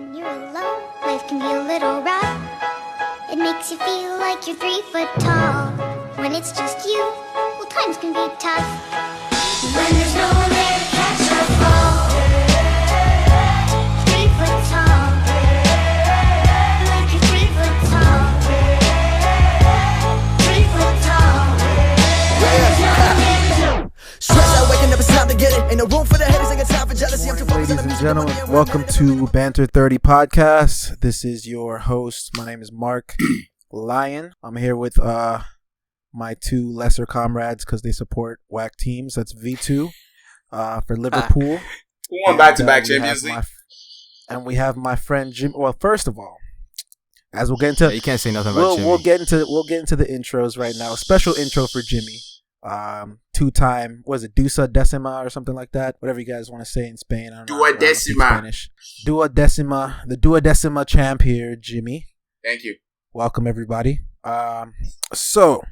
When you're alone, life can be a little rough. It makes you feel like you're 3 foot tall. When it's just you, well, times can be tough. When there's no one there to catch your fall. 3 foot tall. Like you're 3 foot tall. 3 foot tall. When there's no one there to Stress out, waking up, it's time to get it. Ain't no room for the haters, ain't got time for jealousy. I'm too focused on the Ladies and music. gentlemen, welcome to Banter30 podcast. This is your host. My name is Marc Lion. I'm here with my two lesser comrades because they support whack teams. That's Vitu for Liverpool. Who won back-to-back Champions League? And we have my friend Jim. Well, first of all, as we'll get into, you can't say nothing about Jimmy. We'll get into the intros right now. Special intro for Jimmy. Two-time, was it duodecima or something like that? Whatever you guys want to say in Spain. I don't know. Duodecima. Duodecima. The duodecima champ here, Jimmy. Thank you. Welcome everybody. So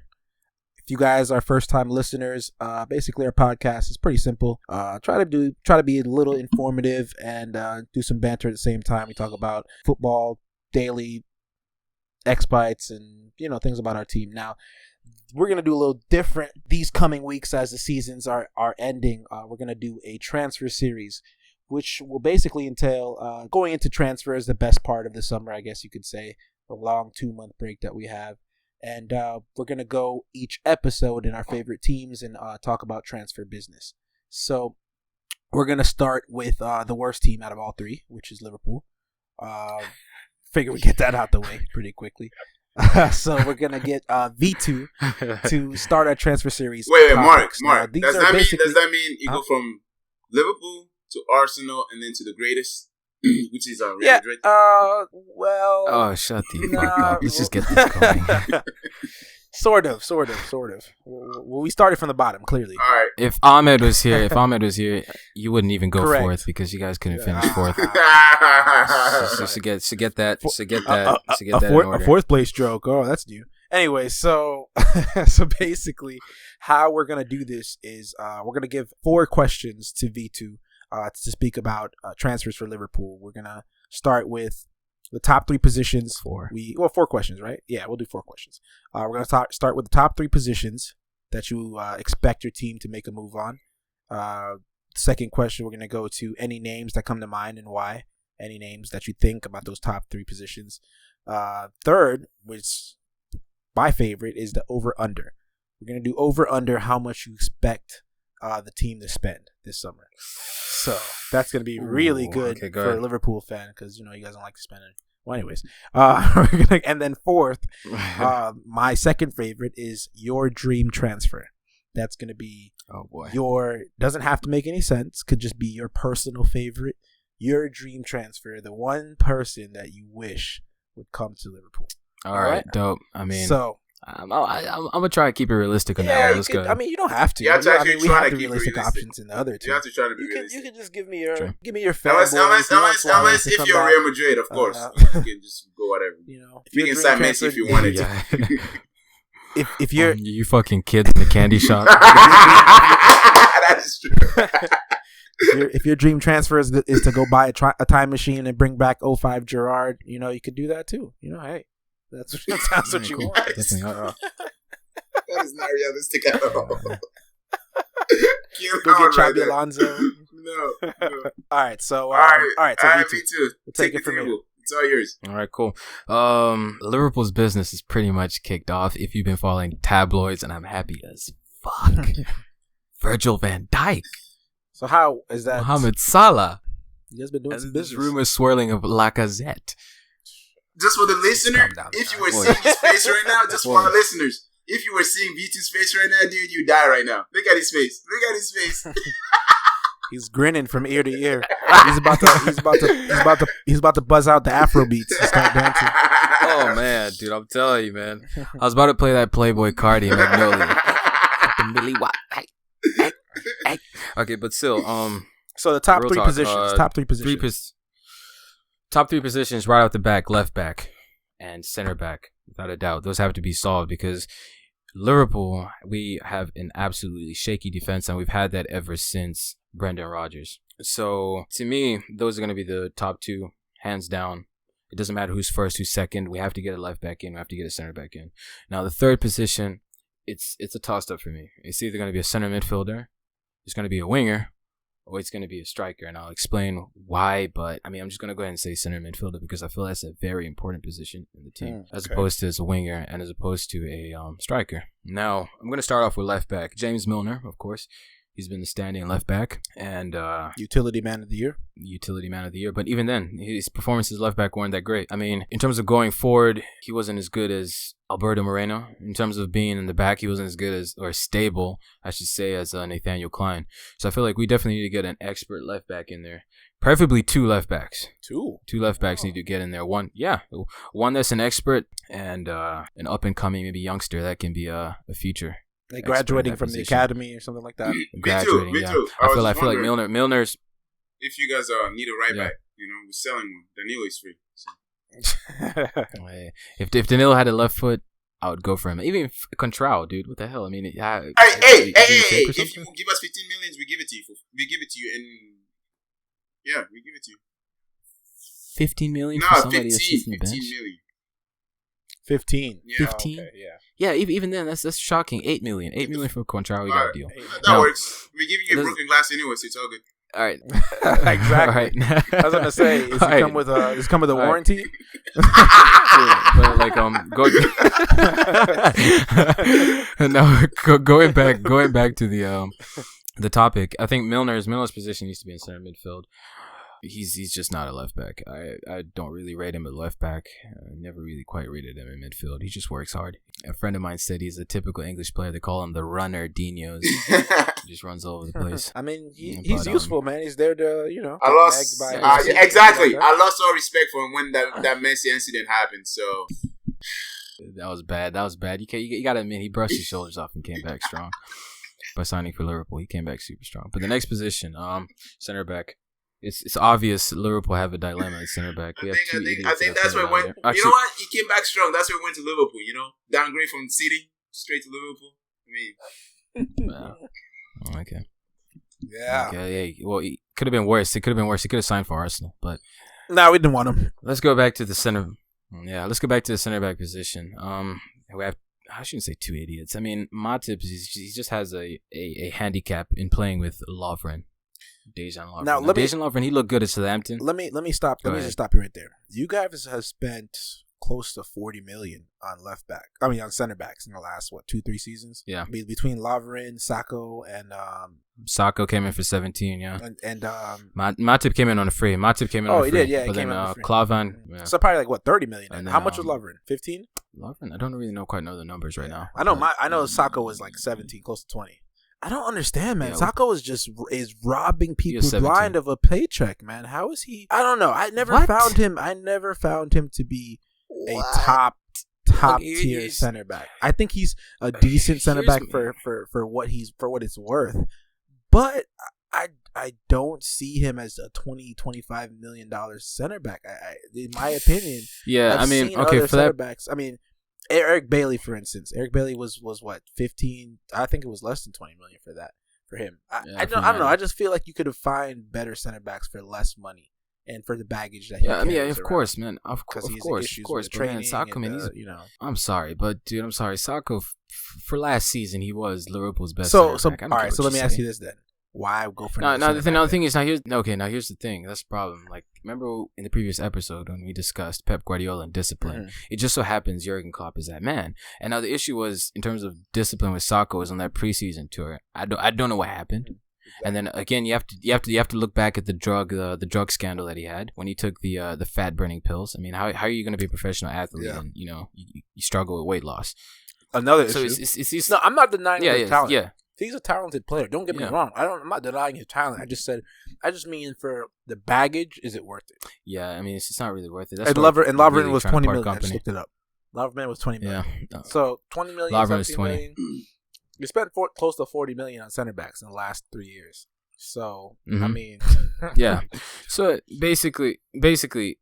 if you guys are first-time listeners, basically our podcast is pretty simple. Try to be a little informative and do some banter at the same time. We talk about football, daily X-Bites, and things about our team. Now, we're going to do a little different these coming weeks as the seasons are ending. We're going to do a transfer series, which will basically entail going into transfers, the best part of the summer, I guess you could say, the long 2-month break that we have. And we're going to go each episode in our favorite teams and talk about transfer business. So we're going to start with the worst team out of all three, which is Liverpool. Figure we get that out the way pretty quickly. So we're gonna get Vitu to start our transfer series. Wait, Marc. Now, Does that mean you go from Liverpool to Arsenal and then to the greatest, which is Real Madrid? Well. Oh, shut the fuck up. Let's just get this going. Sort of. Well, we started from the bottom, clearly. All right. If Ahmed was here, you wouldn't even go fourth because you guys couldn't finish fourth. So get that in order. A fourth place joke. Oh, that's new. Anyway, so basically, how we're gonna do this is we're gonna give 4 questions to V2 to speak about transfers for Liverpool. We're gonna start with the top 3 positions. 4 questions, right? Yeah, we'll do 4 questions. We're going to start with the top 3 positions that you expect your team to make a move on. Second question, we're going to go to any names that come to mind and why. Any names that you think about those top 3 positions. Third, which my favorite, is the over-under. We're going to do over-under how much you expect the team to spend this summer. So that's going to be really good for a Liverpool fan because, you guys don't like to spend it. Well, anyways, and then fourth, my second favorite is your dream transfer. That's going to be doesn't have to make any sense. Could just be your personal favorite, your dream transfer, the one person that you wish would come to Liverpool. All right, dope. I mean, so I'm gonna try to keep it realistic on that one. Let's go. I mean, you don't have to. You have to actually we try have to the keep realistic realistic options in the other two. You have to try to be realistic. You can just give me your fanboy. Unless if you're Real Madrid, of course, you can just go whatever. You can sign Messi if you wanted to. If you're you fucking kid in the candy shop. That is true. If your dream transfer is to go buy a time machine and bring back 05 Gerrard, you could do that too. Hey, that's what you want. That is not realistic at all. Go get Xabi Alonso. No. All right, so all right, so me too. We'll take it from here. It's all yours. All right, cool. Liverpool's business is pretty much kicked off. If you've been following tabloids, and I'm happy as fuck. Virgil van Dijk. So how is that? Mohamed Salah. You guys been doing some this business. rumor swirling of Lacazette. Just for the listener, if you were seeing his face right now, just for our listeners, if you were seeing Vitu's face right now, dude, you die right now. Look at his face. He's grinning from ear to ear. He's about to buzz out the Afro beats and start dancing. Oh man, dude, I'm telling you, man. I was about to play that Playboy Cardi and Magnolia. Okay, but still, so the top 3 talk, positions. Top 3 positions. Top 3 positions right off the back: left back and center back. Without a doubt, those have to be solved because Liverpool, we have an absolutely shaky defense, and we've had that ever since Brendan Rodgers. So to me, those are going to be the top 2 hands down. It doesn't matter who's first, who's second. We have to get a left back in. We have to get a center back in. Now, the third position, it's a toss-up for me. It's either going to be a center midfielder, it's going to be a winger, or it's going to be a striker. And I'll explain why, but, I mean, I'm just going to go ahead and say center midfielder because I feel that's a very important position in the team as opposed to as a winger and as opposed to a striker. Now, I'm going to start off with left back. James Milner, of course. He's been the standing left back and utility man of the year. But even then, his performances left back weren't that great. I mean, in terms of going forward, he wasn't as good as Alberto Moreno. In terms of being in the back, he wasn't as good as, or stable, I should say, as Nathaniel Klein. So I feel like we definitely need to get an expert left back in there. Preferably 2 left backs. Two left backs need to get in there. One that's an expert and an up and coming maybe youngster that can be a future. Like graduating from the academy or something like that. Graduating, yeah. I feel like Milner's. If you guys need a right back, we're selling one. Danilo is free. So. If Danilo had a left foot, I would go for him. Even Contrao, dude. What the hell? I mean, hey! If you give us 15 million, we give it to you. We give it to you, and we give it to you. 15 million for somebody that's sitting on the bench? 15 million. 15. Yeah. 15? Okay, yeah. Even then, that's shocking. 8 million. 8 million for Contrao, we got a deal. That works. We're giving you a broken glass anyway, so it's all good. All right. Exactly. All right. I was gonna say, does it come with a warranty? Yeah, but going back to the topic. I think Milner's position needs to be in center midfield. He's just not a left back. I don't really rate him at left back. I never really quite rated him in midfield. He just works hard. A friend of mine said he's a typical English player. They call him the runner Dinos. He just runs all over the place. I mean, he's useful, man. He's there to, I lost. Exactly. I lost all respect for him when that Messi incident happened. So that was bad. You got to admit, he brushed his shoulders off and came back strong by signing for Liverpool. He came back super strong. But the next position, center back. It's obvious Liverpool have a dilemma at center back. I think that's where it went. You know what? He came back strong. That's where he went to Liverpool. Downgrade from City straight to Liverpool. Okay. Yeah. Okay. Yeah. Well, it could have been worse. He could have signed for Arsenal, but no, we didn't want him. Let's go back to the center. Yeah, let's go back to the center back position. We have. I shouldn't say 2 idiots. I mean, Matip, he just has a handicap in playing with Lovren. Dejan Lovren. Now, Dejan Lovren, he looked good at Southampton. Let me stop. Let me just stop you right there. You guys have spent close to 40 million on on center backs in the last 2-3 seasons. Yeah, between Lovren, Sacco, and Sacco came in for 17. Yeah, and Matip came in on a free. Matip came in. On a free. He did. Yeah, but he came then in on a free. Klavan. Yeah. So probably 30 million. And how much was Lovren? 15. Lovren, I don't really quite know the numbers right now. I know Sacco was 17, close to 20. I don't understand, man. Sacco is robbing people blind of a paycheck, man. How is he? I don't know. I never found him to be a top tier center back. I think he's a decent center back for what it's worth, but I don't see him as a $20-25 million center back. In my opinion, I've seen for center backs. I mean, Eric Bailey, for instance. Eric Bailey was what, 15? I think it was less than 20 million for him. I don't know. I just feel like you could have found better center backs for less money and for the baggage that he carries of course, man. Of course. But man, Sacco, man, I'm sorry, but dude, I'm sorry. Sacco, for last season, he was Liverpool's best center back. All right, so let me ask you this then. Why go for the thing is, here's the thing. That's the problem. Like, remember in the previous episode when we discussed Pep Guardiola and discipline, it just so happens Jurgen Klopp is that man. And now the issue was, in terms of discipline with Sacco, was on that preseason tour. I don't know what happened. Exactly. And then again, you have to look back at the drug scandal that he had when he took the fat burning pills. I mean, how are you going to be a professional athlete and you struggle with weight loss? Another issue. No, I'm not denying his talent. Yeah. He's a talented player. Don't get me wrong. I'm not denying his talent. I just mean for the baggage, is it worth it? Yeah, I mean it's not really worth it. And Lovren was 20 million. I just looked it up. Lovren was 20 million. Yeah. So 20 million. Lovren was 20. Million. We spent close to 40 million on center backs in the last 3 years. So I mean, yeah. So basically,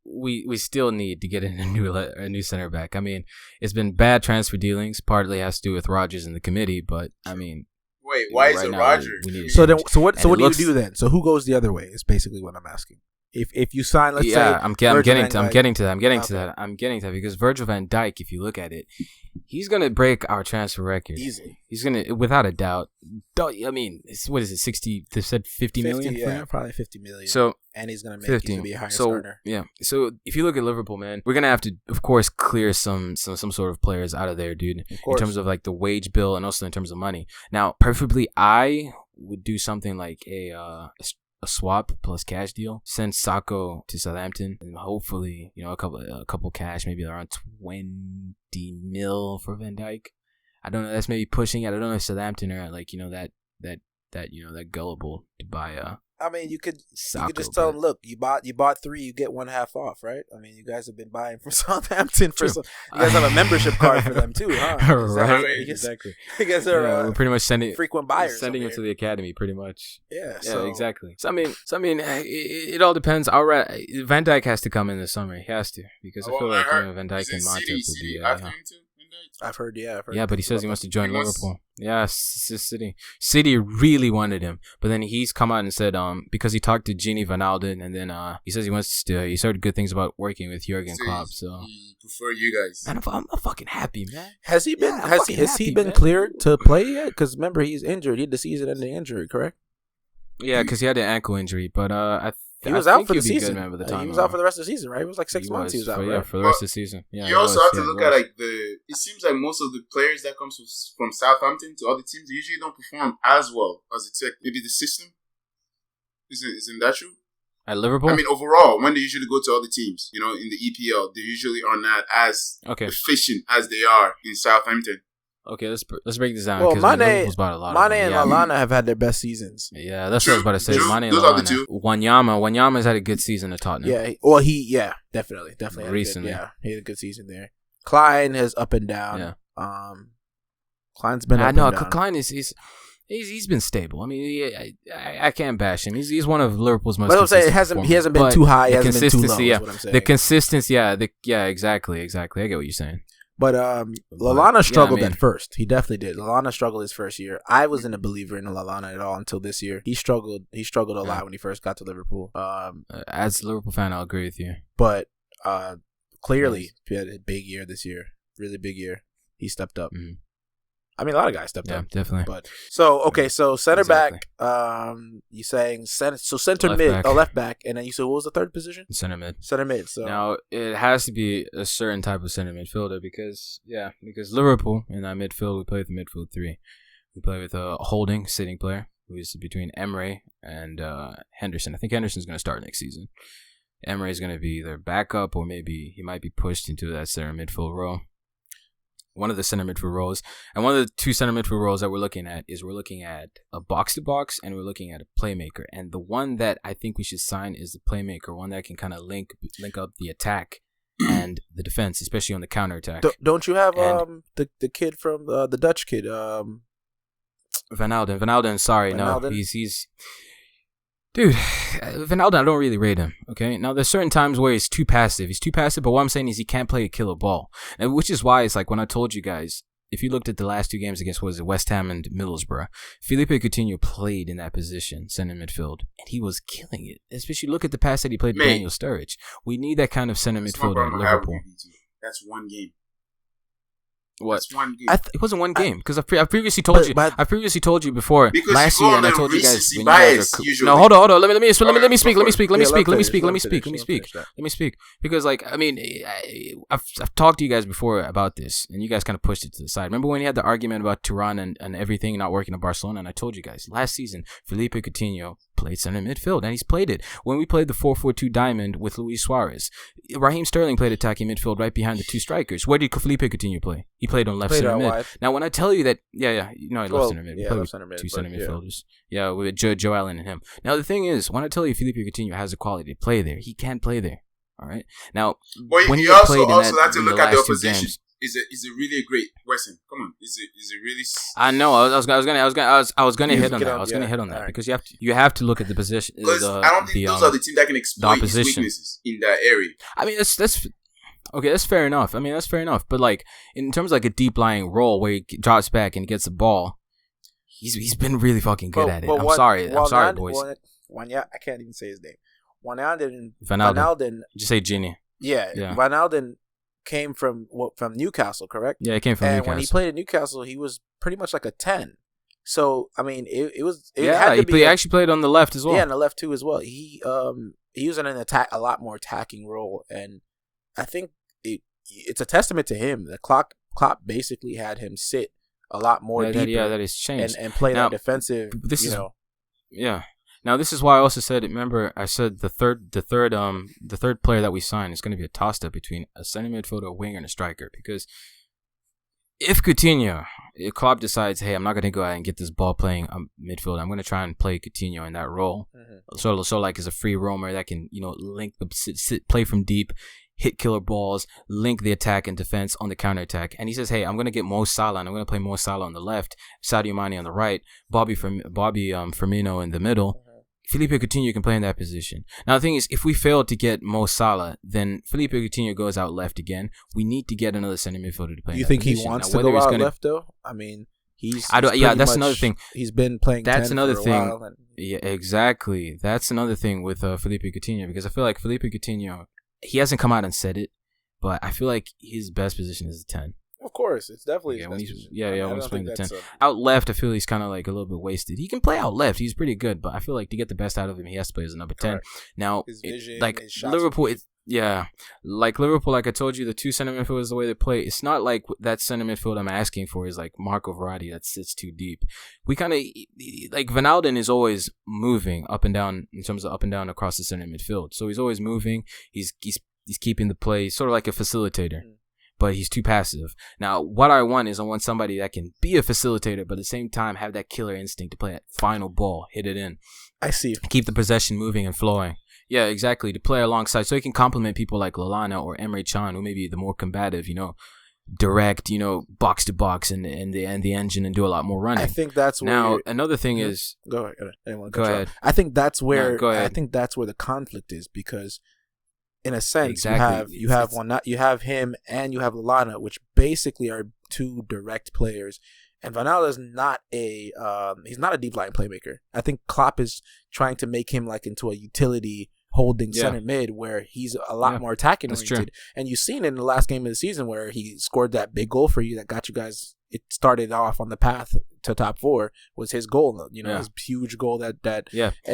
we still need to get in a new center back. I mean, it's been bad transfer dealings. Partly has to do with Rodgers and the committee, but I mean. Wait, why is it Roger? So what do you do then? So who goes the other way is basically what I'm asking. If you sign, let's say, I'm getting to that because Virgil van Dijk, if you look at it, he's gonna break our transfer record easily. He's gonna, without a doubt. I mean, what is it? 60? They said 50 million. For him? Probably 50 million. So and he's gonna make 50. He's gonna be a higher So starter. yeah. So if you look at Liverpool, man, we're gonna have to, of course, clear some sort of players out of there, dude. In terms of like the wage bill and also in terms of money. Now, preferably, I would do something like a swap plus cash deal. Send Sacco to Southampton, and hopefully, a couple cash, maybe around 20 mil for Van Dijk. I don't know. That's maybe pushing it. I don't know if Southampton are like that gullible to buy I mean, you could Sacco, just tell them, look, you bought 3, you get 1/2 off, right? I mean, you guys have been buying from Southampton for some. You guys have a membership card for them too, huh? Right, exactly. You guys are we're pretty much sending frequent buyers, sending him to the academy, pretty much. Yeah, exactly. So I mean, it all depends. Van Dijk has to come in the summer. He has to, because I feel like Van Dijk and Matip will be. I've heard. Yeah, but he says he wants to join Liverpool. Yeah, City. City really wanted him, but then he's come out and said because he talked to Gini Wijnaldum, and then he says he heard good things about working with Jurgen Klopp. So he prefer you guys. Man, I'm fucking happy, man. Has he been? Has he been cleared to play yet? Because remember, he's injured. He had the season-ending injury, correct? Yeah, because he had an ankle injury, but he was out for the season. Good, the time he was out for the rest of the season, right? It was like 6 months. He was out, right? Yeah, for the rest of the season. Yeah, you also have to look at like it seems like most of the players that comes from Southampton to other teams, they usually don't perform as well as expected. Maybe the system isn't that true? At Liverpool, I mean, overall, when they usually go to other teams, in the EPL, they usually are not as efficient as they are in Southampton. Okay, let's break this down. Well, Mane and Yeah. Lallana have had their best seasons. Yeah, that's what I was about to say. Mane and Those are the Lallana. two. Wanyama's had a good season at Tottenham. Yeah, well, definitely had recently. He had a good season there. Klein has up and down. Yeah. Klein's been up and down. Klein he's been stable. I mean, I can't bash him. He's one of Liverpool's most. But I'm saying he hasn't been too high. He hasn't been too low. Yeah, is what I'm saying. the consistency. Yeah, exactly. I get what you're saying. But Lallana struggled at first. He definitely did. Lallana struggled his first year. I wasn't a believer in Lallana at all until this year. He struggled a lot when he first got to Liverpool. As a Liverpool fan, I'll agree with you. But clearly, he had a big year this year. Really big year. He stepped up. Mm-hmm. I mean, a lot of guys stepped up. Yeah, definitely. But so center back. You saying center left mid, back. left back, and then you said what was the third position? Center mid. Center mid. So now it has to be a certain type of center midfielder because Liverpool in that midfield, we play with the midfield 3. We play with a holding sitting player who is between Emre and Henderson. I think Henderson's going to start next season. Emre is going to be either backup or maybe he might be pushed into that center midfield role. One of the center midfield roles, and one of the 2 center midfield roles that we're looking at a box-to-box, and we're looking at a playmaker. And the one that I think we should sign is the playmaker, one that can kind of link up the attack and the defense, especially on the counterattack. Don't you have the kid from the Dutch kid? Van Alden. Sorry, Van no, Alden? he's. Dude, Van Alden, I don't really rate him, okay? Now, there's certain times where he's too passive. But what I'm saying is he can't play a killer ball. And which is why it's like when I told you guys, if you looked at the last 2 games against, West Ham and Middlesbrough, Felipe Coutinho played in that position, center midfield, and he was killing it. Especially look at the pass that he played to Daniel Sturridge. We need that kind of center midfielder in Liverpool. That's one game. What? That's one game. It wasn't one game because I previously told you. I previously told you before because last you year, go and I on told the you guys. recency bias, usually. No, hold on. Let me speak. Let me speak. Because I mean, I've talked to you guys before about this, and you guys kind of pushed it to the side. Remember when he had the argument about Turan and everything not working in Barcelona? And I told you guys last season, Felipe Coutinho played center midfield, and he's played it when we played the 4-4-2 diamond with Luis Suarez. Raheem Sterling played attacking midfield right behind the 2 strikers. Where did Felipe Coutinho play? He played on left center mid. Wide. Now, when I tell you that, left center mid. Yeah, left center mid. 2 center midfielders. Yeah, with Joe Allen and him. Now, the thing is, when I tell you Felipe Coutinho has the quality to play there, he can play there. All right. Now, when you also have to look at the opposition. Is it really a great Wesson? Come on, is it really? I know. I was gonna hit on that. I was gonna hit on that because you have to look at the position. Because I don't think those are the teams that can exploit his weaknesses in that area. I mean, that's okay. That's fair enough. But in terms of a deep lying role where he drops back and gets the ball, he's been really fucking good at it. I'm sorry, boys. I can't even say his name. Wijnaldum. Just say Genie. Yeah. Wijnaldum came from Newcastle, correct? Yeah, it came from Newcastle. And when he played at Newcastle, he was pretty much like a 10. So I mean, he actually played on the left as well. Yeah, on the left too as well. He was in a lot more attacking role, and I think it's a testament to him. The Klopp basically had him sit a lot more deeper. That has changed and play that defensive. Yeah. Now this is why I also said. Remember, I said the third player that we signed is going to be a toss up between a center midfielder, a winger, and a striker. Because if Klopp decides, hey, I'm not going to go out and get this ball playing midfield, I'm going to try and play Coutinho in that role. Mm-hmm. So like as a free roamer that can link the play from deep, hit killer balls, link the attack and defense on the counter attack. And he says, hey, I'm going to get Mo Salah, and I'm going to play Mo Salah on the left, Sadio Mane on the right, Bobby Firmino in the middle. Felipe Coutinho can play in that position. Now, the thing is, if we fail to get Mo Salah, then Felipe Coutinho goes out left again. We need to get another center midfielder to play in that position. Do you think he wants to go out left, though? I mean, that's another thing. He's been playing 10 for a while. Yeah, exactly. That's another thing with Felipe Coutinho, because I feel like Felipe Coutinho, he hasn't come out and said it, but I feel like his best position is the 10. Of course, it's definitely when he's playing the 10. Out left, I feel he's kind of like a little bit wasted. He can play out left; he's pretty good, but I feel like to get the best out of him, he has to play as a number 10. Correct. Now, his vision, Liverpool, like Liverpool, like I told you, the two center midfielders, the way they play, it's not like that center midfield I'm asking for is like Marco Verratti that sits too deep. We kind of like Wijnaldum is always moving up and down in terms of up and down across the center midfield, so he's always moving. He's keeping the play, sort of like a facilitator. But he's too passive. Now, what I want somebody that can be a facilitator, but at the same time have that killer instinct to play that final ball, hit it in. I see. Keep the possession moving and flowing. Yeah, exactly. To play alongside, so he can complement people like Lallana or Emre Can, who may be the more combative, direct, box to box and the engine and do a lot more running. I think that's where. Now, another thing is. Go ahead. I think that's where. Go ahead. I think that's where the conflict is, because in a sense, you have him and you have Lallana, which basically are two direct players. And Wijnaldum is not he's not a deep line playmaker. I think Klopp is trying to make him like into a utility holding center mid, where he's a lot more attacking oriented. And you've seen it in the last game of the season where he scored that big goal for you that got you guys. It started off on the path to top 4 was his goal, his huge goal that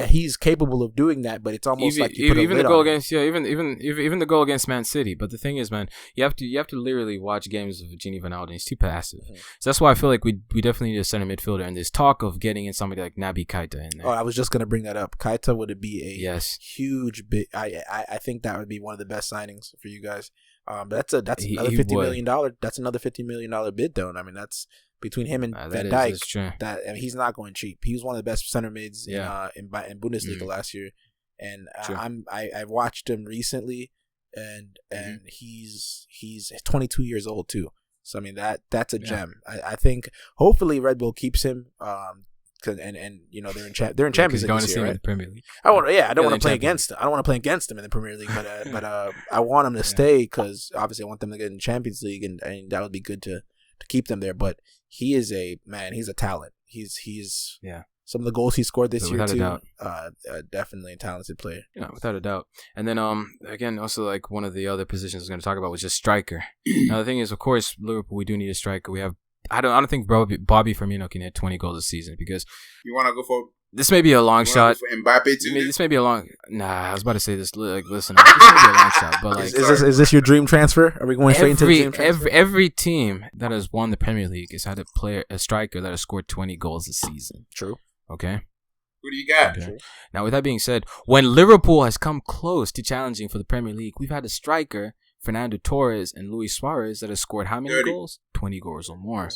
he's capable of doing that, but it's almost like you put even a the goal on against even the goal against Man City. But the thing is, man, you have to literally watch games of Gini Wijnaldum. He's too passive. Mm-hmm. So that's why I feel like we definitely need a center midfielder, and there's talk of getting in somebody like Naby Keita in there. Oh, I was just gonna bring that up. Keita would be a huge bit. I think that would be one of the best signings for you guys. But that's another $50 million. That's another $50 million bid, though. I mean, that's between him and Van Dijk. He's not going cheap. He was one of the best center mids in Bundesliga last year, and I've watched him recently, and he's 22 years old too. So I mean that's a gem. I think hopefully Red Bull keeps him. They're in Champions League this year, right? In the Premier League. I don't want to play against them. I don't want to play against them in the Premier League, but I want them to stay, because obviously I want them to get in Champions League, and that would be good to keep them there. But he's a talent. He's some of the goals he scored this year too. Definitely a talented player. Yeah, without a doubt. And then again, also like one of the other positions I was going to talk about was just striker. Now the thing is, of course, Liverpool, we do need a striker. We have. I don't think Bobby Firmino can hit 20 goals a season, because you want to go for. This may be a long shot. Mbappe too. This may be a long. Nah, I was about to say this. Like, listen, this may be a long shot, but like, is this your dream transfer? Are we going straight into the dream transfer? Every team that has won the Premier League has had a striker that has scored 20 goals a season. True. Okay. Who do you got? Okay. Now, with that being said, when Liverpool has come close to challenging for the Premier League, we've had a striker, Fernando Torres and Luis Suarez, that has scored how many goals? 20 goals or more.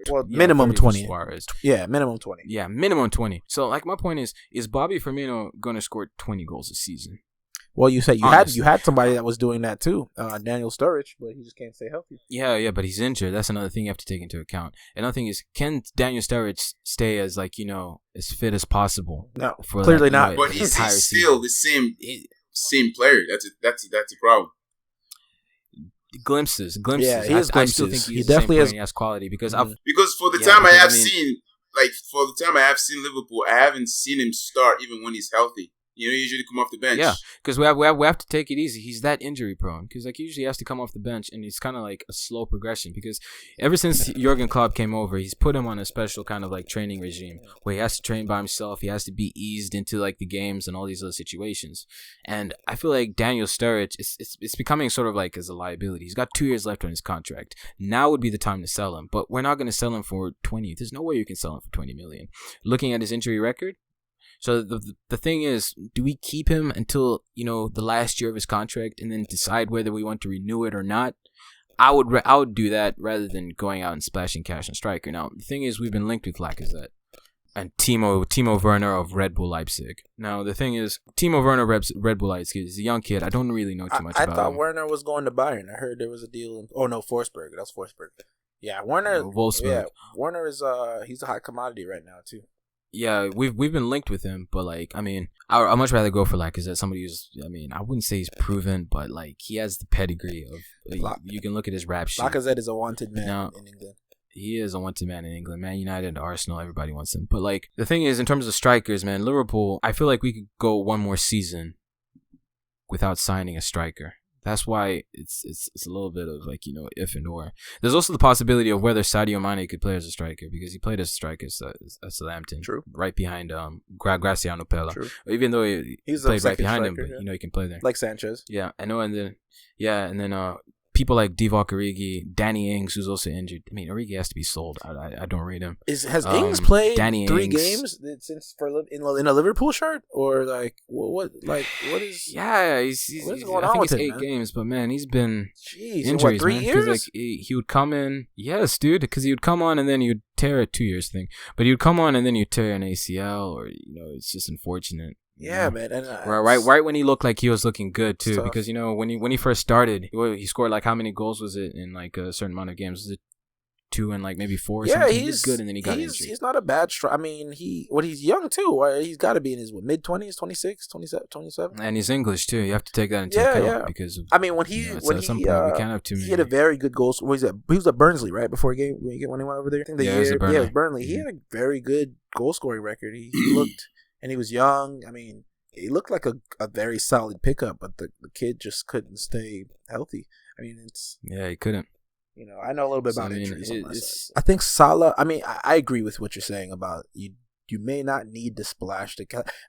Well, minimum 20. Suarez. Yeah, minimum 20. Yeah, minimum 20. So, like, my point is Bobby Firmino going to score 20 goals a season? Well, you said you had somebody that was doing that too, Daniel Sturridge, but he just can't stay healthy. Yeah, but he's injured. That's another thing you have to take into account. Another thing is, can Daniel Sturridge stay as as fit as possible? No, clearly not. But he's still the same player. That's a problem. Glimpses. Yeah, he has glimpses. I still think he definitely has quality, because for the time I have seen Liverpool, I haven't seen him start even when he's healthy. You know, usually come off the bench. Yeah, because we have to take it easy. He's that injury prone. Because like usually he has to come off the bench, and it's kind of like a slow progression. Because ever since Jurgen Klopp came over, he's put him on a special kind of like training regime where he has to train by himself. He has to be eased into like the games and all these other situations. And I feel like Daniel Sturridge, it's becoming sort of like as a liability. He's got 2 years left on his contract. Now would be the time to sell him, but we're not going to sell him for 20. There's no way you can sell him for 20 million. Looking at his injury record. So the thing is, do we keep him until, you know, the last year of his contract and then decide whether we want to renew it or not? I would do that rather than going out and splashing cash on striker. Now, the thing is, we've been linked with Lacazette and Timo Werner of Red Bull Leipzig. Now, the thing is, Timo Werner Red Bull Leipzig is a young kid. I don't really know too much about him. I thought Werner was going to Bayern. I heard there was a deal. Forsberg. That's Forsberg. Yeah, Werner. Wolfsburg. Yeah, Werner is he's a hot commodity right now too. Yeah, we've been linked with him, but like, I mean, I'd much rather go for Lacazette, somebody who's, I mean, I wouldn't say he's proven, but like, he has the pedigree of, you can look at his rap sheet. Lacazette is a wanted man in England. He is a wanted man in England. Man United, Arsenal, everybody wants him. But like, the thing is, in terms of strikers, man, Liverpool, I feel like we could go one more season without signing a striker. That's why it's a little bit of like, you know, if and or. There's also the possibility of whether Sadio Mane could play as a striker, because he played as a striker at Southampton. True. Right behind Graziano Pella. True. Even though he's played right behind him, but you know he can play there. Like Sanchez. Yeah, I know. And then people like Divock Origi, Danny Ings, who's also injured. I mean, Origi has to be sold. I don't rate him. Has Ings played Danny 3 Ings. games since in a Liverpool shirt, or like what is? Yeah, he's what's going I on think with it's him, 8 man? games, but man, he's been injuries. What, 3 man, years? Like he would come in, yes, dude, because he would come on and then he would tear a 2 years thing, but he would come on and then you'd tear an ACL, or you know, it's just unfortunate. Yeah, man. And, right when he looked like he was looking good too, tough. because you know when he first started, he scored like how many goals was it in like a certain amount of games? Was it 2 and like maybe 4? Or yeah, something? He was good, and then he got injured. He's not a bad striker. I mean, he's young too. He's got to be in his mid-20s, 26, 27. And he's English too. You have to take that into account because of, I mean, when he at some point we can't have too many. He had a very good goal. He was at Burnley right before he went over there. I think it was Burnley. He had a very good goal scoring record. He looked, and he was young. I mean, he looked like a very solid pickup, but the kid just couldn't stay healthy. I mean, he couldn't. You know, I know a little bit about I mean, injuries on my side. I think Salah. I mean, I agree with what you're saying about you. You may not need to splash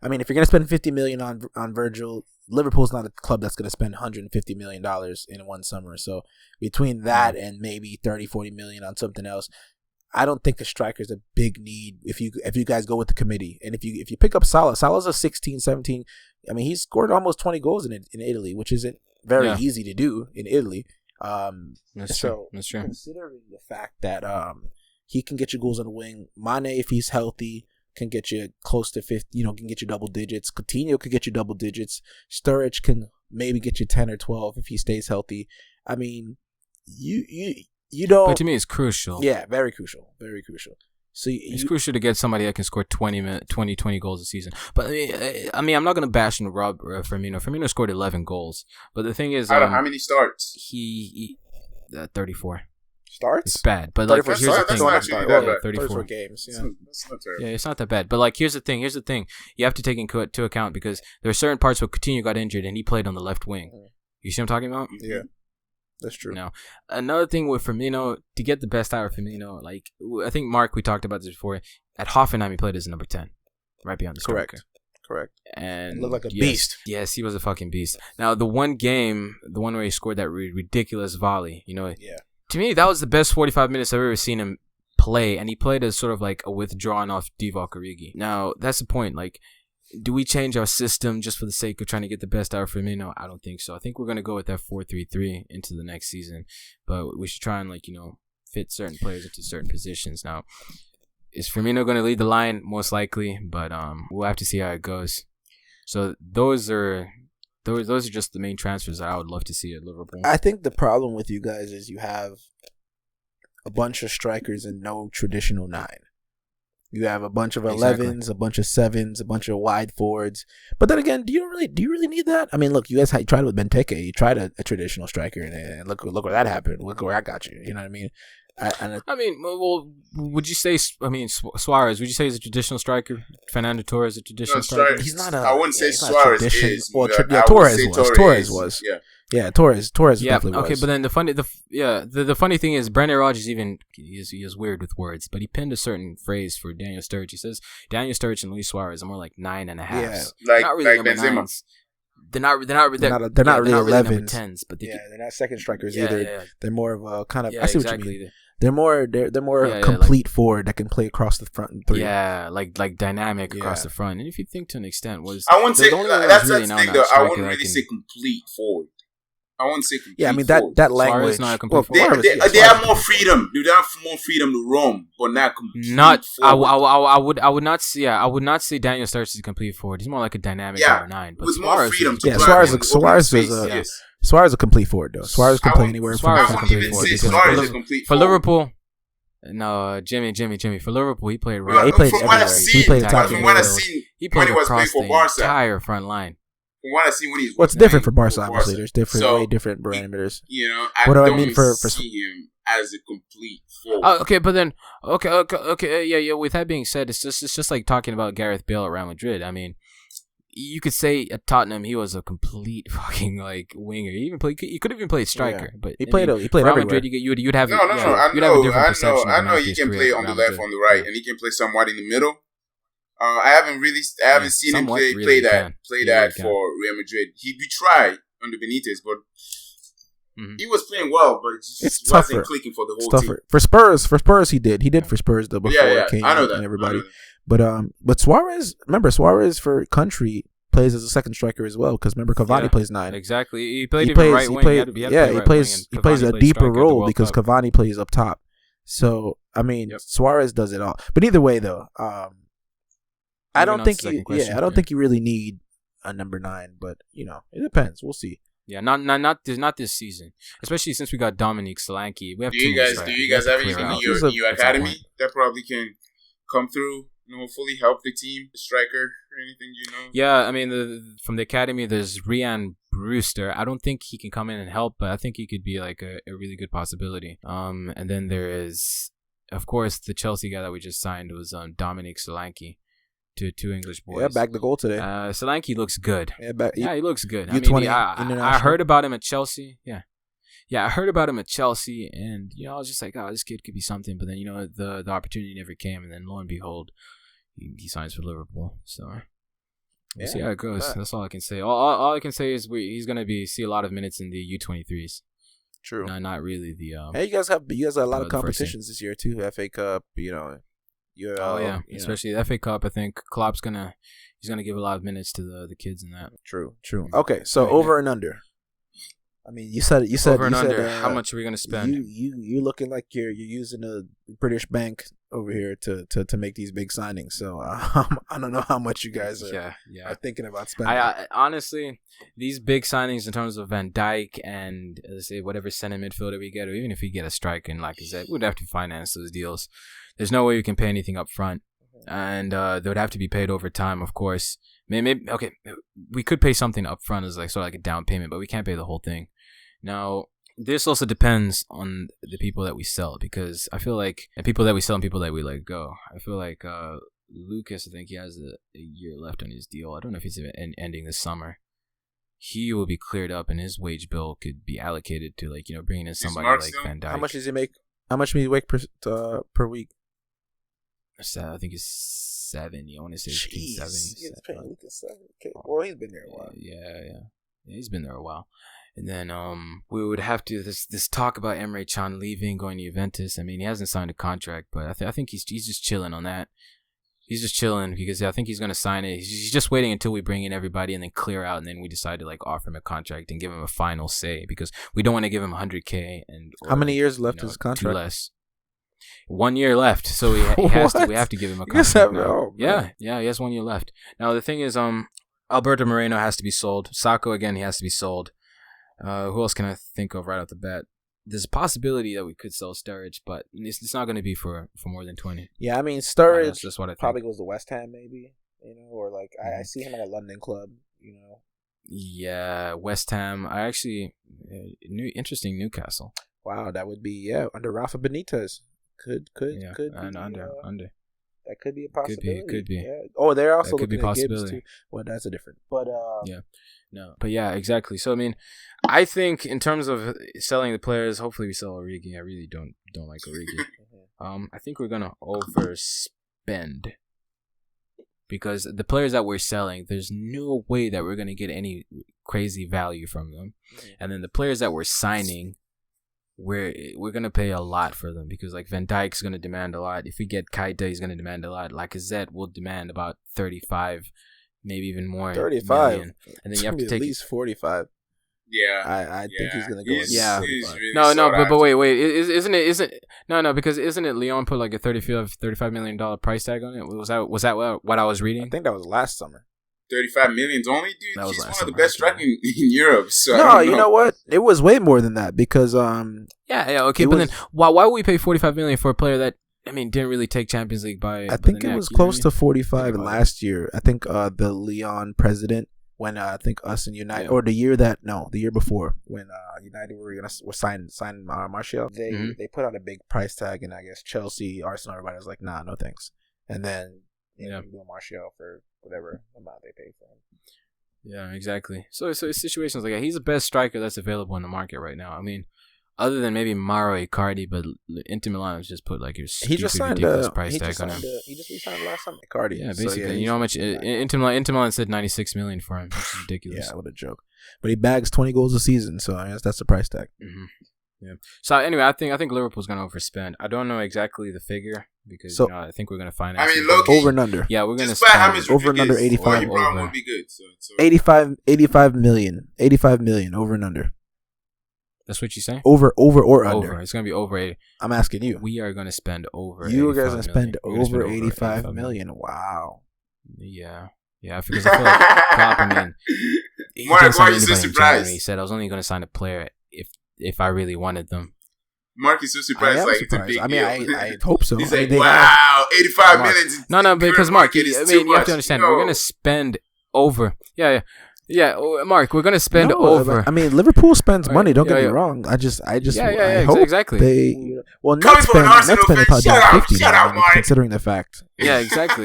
I mean, if you're gonna spend $50 million on Virgil, Liverpool's not a club that's gonna spend $150 million in one summer. So between that and maybe 30-40 million on something else, I don't think a striker is a big need if you guys go with the committee. And if you pick up Salah's a 16, 17. I mean, he's scored almost 20 goals in Italy, which isn't very easy to do in Italy. That's true. Considering the fact that he can get you goals on the wing, Mane, if he's healthy, can get you close to 50. You know, can get you double digits. Coutinho could get you double digits. Sturridge can maybe get you 10 or 12 if he stays healthy. I mean, you don't. But to me, it's crucial. Yeah, very crucial. Very crucial. So it's crucial to get somebody that can score 20 goals a season. But I mean, I'm not gonna bash on Rob Firmino. Firmino scored 11 goals. But the thing is, how many starts? He 34 starts. It's bad, but like here's the thing. That's not actually that bad. 34 games. Yeah, that's not terrible. Yeah, it's not that bad. But like, here's the thing. You have to take into account because there are certain parts where Coutinho got injured and he played on the left wing. You see what I'm talking about? Yeah. That's true. Now, another thing with Firmino, to get the best out of Firmino, like I think Marc, we talked about this before. At Hoffenheim, he played as number 10, right behind the striker. Correct. And he looked like a beast. Yes, he was a fucking beast. Now, the one where he scored that ridiculous volley, you know, to me, that was the best 45 minutes I've ever seen him play, and he played as sort of like a withdrawn off Divock Origi. Now, that's the point. Like, do we change our system just for the sake of trying to get the best out of Firmino? I don't think so. I think we're going to go with that 4-3-3 into the next season. But we should try and, like, you know, fit certain players into certain positions. Now, is Firmino going to lead the line? Most likely. But we'll have to see how it goes. So those are just the main transfers that I would love to see at Liverpool. I think the problem with you guys is you have a bunch of strikers and no traditional 9. You have a bunch of 11s, a bunch of 7s, a bunch of wide forwards. But then again, do you really need that? I mean, look, you guys tried with Benteke. You tried a traditional striker, and look where that happened. Look where I got you. You know what I mean? I mean, well, would you say? I mean, Suarez. Would you say he's a traditional striker? Fernando Torres is a traditional striker. He's not a. I wouldn't say he's not Suarez tradition- is. Well, but I would Torres say was. Torres was. Yeah. Torres Yeah. definitely Okay, was. but then the funny thing is, Brendan Rodgers he is weird with words, but he pinned a certain phrase for Daniel Sturridge. He says Daniel Sturridge and Luis Suarez are more like 9.5. Like not really like number Benzema. nines. They're not really 11s. tens, but they're not second strikers Yeah, either. yeah. They're more of a kind of. Yeah, I see exactly. what you mean. They're more Yeah, complete forward that can play across the front and three. Yeah, like dynamic across the front. And if you think to an extent, I wouldn't say the only one that's really the known thing as though. I striker wouldn't that really can- say complete forward. I wouldn't say complete. Yeah, I mean forward. that Suarez language. not a complete They, forward. they have more freedom. They have more freedom to roam, but not complete. Not, forward. I would not say. Yeah, I would not say Daniel Sturridge is a complete forward. He's more like a dynamic number 9. But with more Suarez freedom. is- To Yeah, run Suarez- and Suarez open is a- space, yes. Suarez is a complete forward though. Suarez can I play would- anywhere Suarez from is I a wouldn't complete even forward. say because- Suarez is a complete for forward. Liverpool. No, Jimmy. For Liverpool, he played Yeah, right. he played From what I've everywhere. He seen, played attacking from what I've midfield. seen, He when played he was playing across for the Barca, entire front line. from what I've seen when he's Well, it's playing different for Barca. for Obviously, there's different, So, way different parameters. You know, What do I don't mean for- see him as a complete forward. Oh, okay, but then okay, yeah. With that being said, it's just like talking about Gareth Bale at Real Madrid. I mean, you could say at Tottenham he was a complete fucking like winger. He could even play striker, but He played for everywhere. Real Madrid, you'd have No, you'd have a different perception. I of know him he after can his play career on the at left, Real on the right, Madrid. and he can play somewhat in the middle. I haven't seen him Somewhat play really that He that really can. for Real Madrid. We tried under Benitez, but Mhm. he was playing well, but it just It's wasn't tougher. clicking for the It's whole team. tougher. For Spurs, he did. He did for Spurs though before Kane I know that. and everybody. I know that. But Suarez, remember Suarez for country plays as a second striker as well because remember Cavani Yeah, plays 9. Exactly, he played He even plays. right He wing. plays. He had to play Yeah, right he wing, plays. and He plays Cavani a played deeper striker at the role World because Cup. Cavani plays up top. So I mean, Yep. Suarez does it all. But either way, though, I don't on think to the second you. question, Yeah, I don't yeah. think you really need a number 9. But it depends. We'll see. Yeah, not this season. Especially since we got Dominic Solanke. We have Do two you more guys strikers. do you We have guys to have clear anything out. in He's a- your That's our academy point. that probably can come through? Hopefully help the team, the striker, or anything Yeah, I mean, from the academy, there's Ryan Brewster. I don't think he can come in and help, but I think he could be like a really good possibility. And then there is, of course, the Chelsea guy that we just signed was Dominic Solanke, two English boys. Yeah, back the goal today. Solanke looks good. Yeah, He looks good. U20 I international. heard about him at Chelsea. Yeah, I heard about him at Chelsea, and I was just like, oh, this kid could be something. But then the opportunity never came, and then lo and behold, he signs for Liverpool. So we'll see how it goes. But- That's all I can say. All I can say is he's gonna see a lot of minutes in the U23s. True. No, not really the. Hey, you guys have a lot of the first team. competitions this year too. FA Cup, Especially the FA Cup. I think Klopp's he's gonna give a lot of minutes to the kids in that. True. Okay, so Right, over and under. I mean, you said Over and you under. said, How much are we gonna spend? You looking like you're using a British bank over here to make these big signings. So I don't know how much you guys are thinking about spending. I honestly, these big signings in terms of Van Dijk and let's say whatever center midfielder we get, or even if we get a striker, and like I said, we'd have to finance those deals. There's no way we can pay anything up front, and they would have to be paid over time, of course. Maybe okay, we could pay something up front as like a down payment, but we can't pay the whole thing. Now, this also depends on the people that we sell, because I feel like, and people that we sell and people that we let go. I feel like Lucas, I think he has a year left on his deal. I don't know if he's ending this summer. He will be cleared up, and his wage bill could be allocated to bringing in somebody Marc like still? Van Dijk. How much does he make? How much does he make per week? So I think it's 70. I want to say 70. He's paying Lucas 7. Okay. Well, he's been there a while. Yeah, he's been there a while. And then we would have to this talk about Emre Can leaving, going to Juventus. I mean, he hasn't signed a contract, but I think he's just chilling on that. He's just chilling because I think he's going to sign it. He's just waiting until we bring in everybody and then clear out, and then we decide to offer him a contract and give him a final say, because we don't want to give him 100K. How many years left his contract? 2 less. 1 year left, so he has to. We have to give him a contract. He has 1 year left. Now the thing is, Alberto Moreno has to be sold. Sacco again, he has to be sold. Who else can I think of right off the bat? There's a possibility that we could sell Sturridge, but it's not going to be for more than 20. Yeah, I mean Sturridge That's what I think. probably goes to West Ham, maybe. Or I see him at a London club. Yeah, West Ham. I actually interesting Newcastle. Wow, that would be under Rafa Benitez. Could and be, under. That could be a possibility. Could be. Yeah. Oh, they're also That could be looking at Gibbs possibility. too. Well, that's a different. But yeah. No, but yeah, exactly. So I mean, I think in terms of selling the players, hopefully we sell Origi. I really don't like Origi. I think we're gonna overspend because the players that we're selling, there's no way that we're gonna get any crazy value from them, and then the players that we're signing, we're gonna pay a lot for them because like Van Dijk's gonna demand a lot. If we get Keita, he's gonna demand a lot. Lacazette will demand about 35. Maybe even more. 35, million. And then you have to take at least 45. Yeah, I think he's gonna go. Yeah. Really No, but wait. Isn't it? Because isn't it? Leon put like a $35 million price tag on it. Was that what I was reading? I think that was last summer. 35 million only, dude. That was He's last one of the summer, best strikers in Europe. So No, you know what? It was way more than that because Yeah, okay. But then why would we pay $45 million for a player that didn't really take Champions League by? I think it was close to 45 Think about last year. I think the Leon president when I think us and United or the year before when United were signing Martial, they put out a big price tag, and I guess Chelsea, Arsenal, everybody was like, nah, no thanks. And then do Martial for whatever amount they pay for him. Yeah, exactly. So it's situations like that. He's the best striker that's available in the market right now. I mean, other than maybe Mauro Icardi, but Inter Milan has just put like your stupid, ridiculous price tag on him. He just re-signed last summer. Icardi. Yeah, basically. So, you know how much Inter Milan said $96 million for him, which is ridiculous. Yeah, what a joke. But he bags 20 goals a season, so I guess that's the price tag. Mm-hmm. Yeah. So anyway, I think Liverpool's gonna overspend. I don't know exactly the figure because I think we're gonna find out. I mean, low-key, over and under. Yeah, we're gonna spend over and under 85. Over. Would be good. So 85 million over and under. That's what you say? Over or under. Over. It's gonna be over 80. I'm asking you. We are gonna spend over. You guys are gonna spend over 85 million. million. Wow. Yeah, because I feel like Klopp. I mean, Marc, why are you so surprised? He said I was only gonna sign a player if I really wanted them. Marc is so surprised. I am surprised. I mean, I hope so. He's like, wow, 85 million. No, because Marc, you have to understand, we're gonna spend over. Yeah, Marc, we're gonna spend over. I mean, Liverpool spends money. Don't get me wrong. I hope exactly. They net spend probably 50. Shut up, Marc. Considering the fact. Yeah, exactly.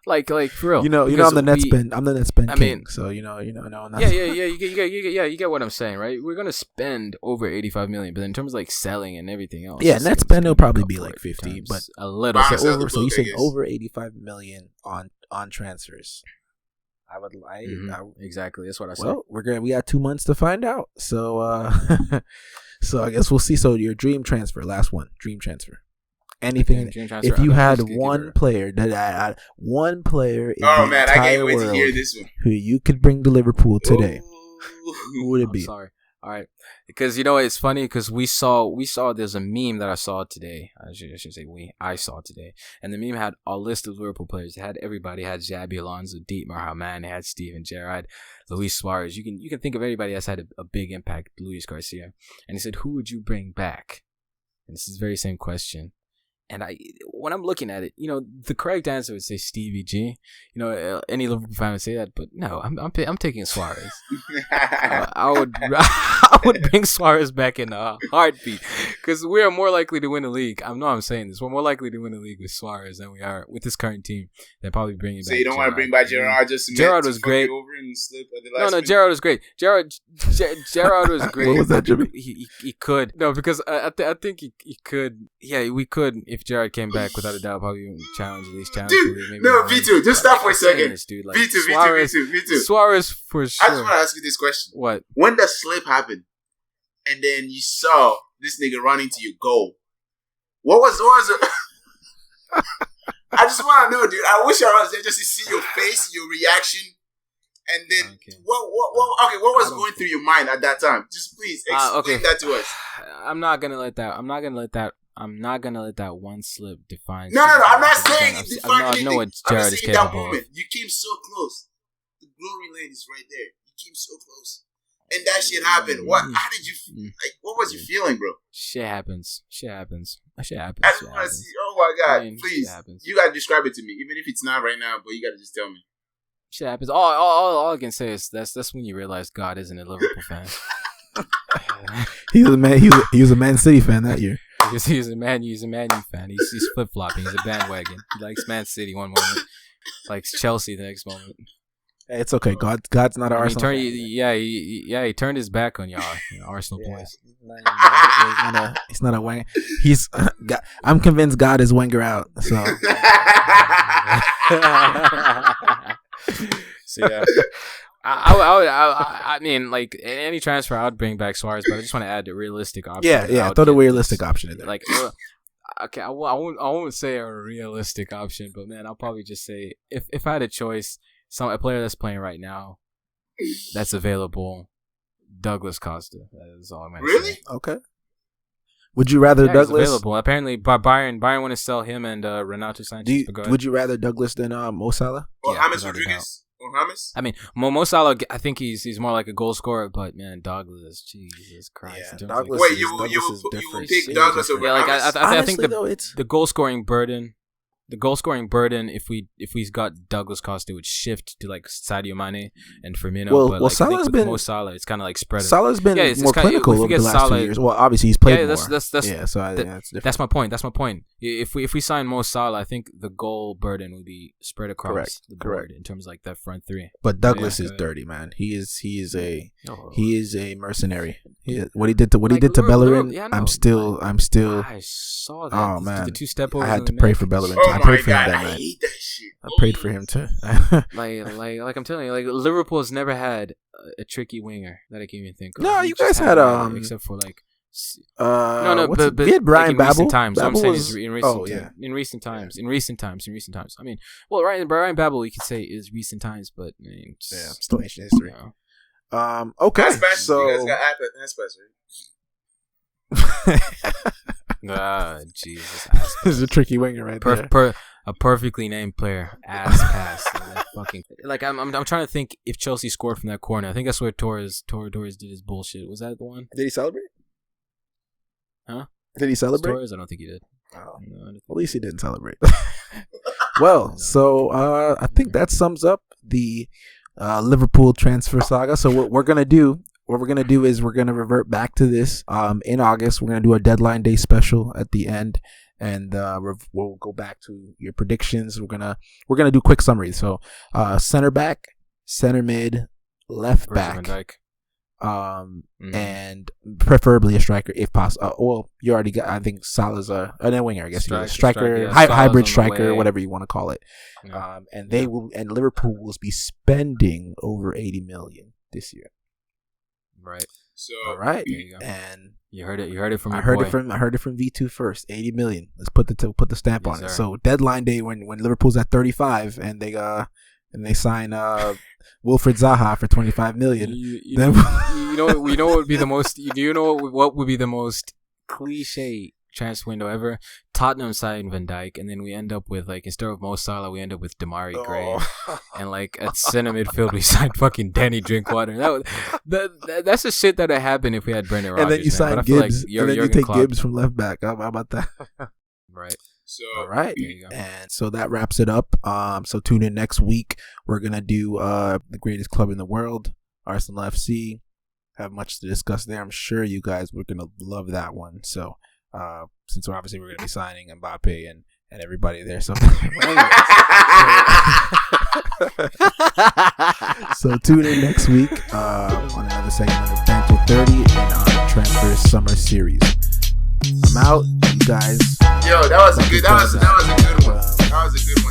Like for real. You know, I'm the net spend. I'm the net spend king. So no. Yeah. You get what I'm saying, right? We're gonna spend over 85 million, but in terms of like selling and everything else, net spend will probably be like 50, but a little. So you say over 85 million on transfers. I would like exactly. That's what I said. Well, we got 2 months to find out. So so I guess we'll see. So your dream transfer, last one, dream transfer. Anything. If you had one player in the entire world who you could bring to Liverpool today, who would it be? Sorry. All right, because it's funny because we saw there's a meme that I saw today. I should say I saw today, and the meme had a list of Liverpool players. It had everybody. It had Xabi Alonso, Dietmar Hamann, it had Steven Gerrard, Luis Suarez. You can think of everybody that's had a big impact. Luis Garcia, and he said, who would you bring back? And this is the very same question. And when I'm looking at it, the correct answer would say Stevie G. Any Liverpool fan would say that, but no, I'm taking Suarez. I would bring Suarez back in a heartbeat because we are more likely to win the league. I'm saying this. We're more likely to win the league with Suarez than we are with this current team. They're probably bringing back. So you don't want to bring back Gerrard just to Gerrard was great. Over and slip at the last minute? Gerrard was great. Gerrard was great. What was that, Jimmy? He could because I think he could. Yeah, we could if Gerrard came back without a doubt. Probably challenge Dude, no, Vitu, just stop for a second. Vitu. Suarez for sure. I just want to ask you this question. What? When the slip happened, and then you saw this nigga running to your goal, what was it? I just want to know, dude. I wish I was there just to see your face, your reaction, and then what was going through your mind at that time? Just please explain that to us. I'm not gonna let that one slip define. No. I'm not saying it defined anything. I know what Gerrard is capable capable that moment. of. You came so close. The glory lane is right there. You came so close, and that shit happened. What? How did you? What was you feeling, bro? Shit happens. I just want to see. Oh my god! Please, you gotta describe it to me, even if it's not right now. But you gotta just tell me. Shit happens. All I can say is that's when you realize God isn't a Liverpool fan. He was a Man City fan that year. He's a Man U fan. He's flip flopping. He's a bandwagon. He likes Man City one moment, likes Chelsea the next moment. Hey, it's okay. God's not an Arsenal fan. He turned his back on y'all, Arsenal boys. He's not a Wenger. I'm convinced God is Wenger out. So. So yeah. I mean, like any transfer, I would bring back Suarez, but I just want to add the realistic option. Yeah. Throw the realistic option in there. Like, okay, I won't say a realistic option, but man, I'll probably just say if I had a choice, a player that's playing right now, that's available, Douglas Costa. That is all I'm gonna say. Really? Okay. Would you rather He's Douglas? available. Apparently, Bayern want to sell him and Renato Sanchez. Would you rather Douglas than Mo Salah? Or Yeah, James Rodriguez? Or James? I mean, Mo Salah, I think he's more like a goal scorer, but man, Douglas, Jesus Christ. Yeah, Douglas. Wait, you would pick Douglas over Yeah, like James? I think it's the goal scoring burden. The goal scoring burden, if we've got Douglas Costa, would shift to like Sadio Mane and Firmino. Well, but like, Salah's been Mo Salah. It's kind of like spread. Salah's been it's more kinda, clinical over the last 2 years. Well, obviously he's played more. That's it's different. That's my point. If we sign Mo Salah, I think the goal burden would be spread across the board in terms of like that front three. But Douglas is dirty, man. He is a mercenary. What he did to Bellerin, I'm still. I saw that. Oh man, the 2-step over. I had to pray for Bellerin. Oh I my prayed for him God, that I night. hate that shit. I prayed for him too. like I'm telling you, like Liverpool has never had a tricky winger that I can even think of. No, We you just guys had except for like but we had Brian like in Babel. recent times. Babel I'm saying was, in recent times. I mean, well, Brian Babel, we could say is recent times, but I mean, still ancient history. You know. Okay, So you guys got Jesus. this is a tricky winger right there. A perfectly named player, ass pass. Fucking like I'm trying to think if Chelsea scored from that corner. I think that's where Torres did his bullshit. Was that the one? Did he celebrate? Huh? Did he celebrate? Torres? I don't think he did. Oh. No, At least he didn't celebrate. Well, so I think that sums up the Liverpool transfer saga. So what we're gonna do is we're gonna revert back to this in August. We're gonna do a deadline day special at the end, and we'll go back to your predictions. We're gonna do quick summaries. So center back, center mid, left back, and preferably a striker if possible. Well, you already got. I think Salah's a winger. I guess striker, hybrid striker, whatever you want to call it. Yeah. And Liverpool will be spending over 80 million this year. Right. So all right, there you go. And you heard it from. I heard it from Vitu first. 80 million. Let's put the stamp on it. So deadline day when Liverpool's at 35 and they sign Wilfried Zaha for 25 million. You know what would be the most. Do you know what would be the most cliche transfer window ever? Tottenham signed Van Dijk, and then we end up with like instead of Mo Salah, we end up with Damari Gray, and like at center midfield we signed fucking Danny Drinkwater. That's the shit that would happen if we had Brendan Rodgers. And then you sign Gibbs, like and then you take Klopp. Gibbs from left back. How about that? Right. So all right, there you go. And so that wraps it up. So tune in next week. We're gonna do the greatest club in the world, Arsenal FC. Have much to discuss there. I'm sure you guys were gonna love that one. So since we're gonna be signing Mbappe and everybody there, so so tune in next week on another segment of Banter30 and our transfer summer series. I'm out, you guys. Yo, that was a good one. That was a good one.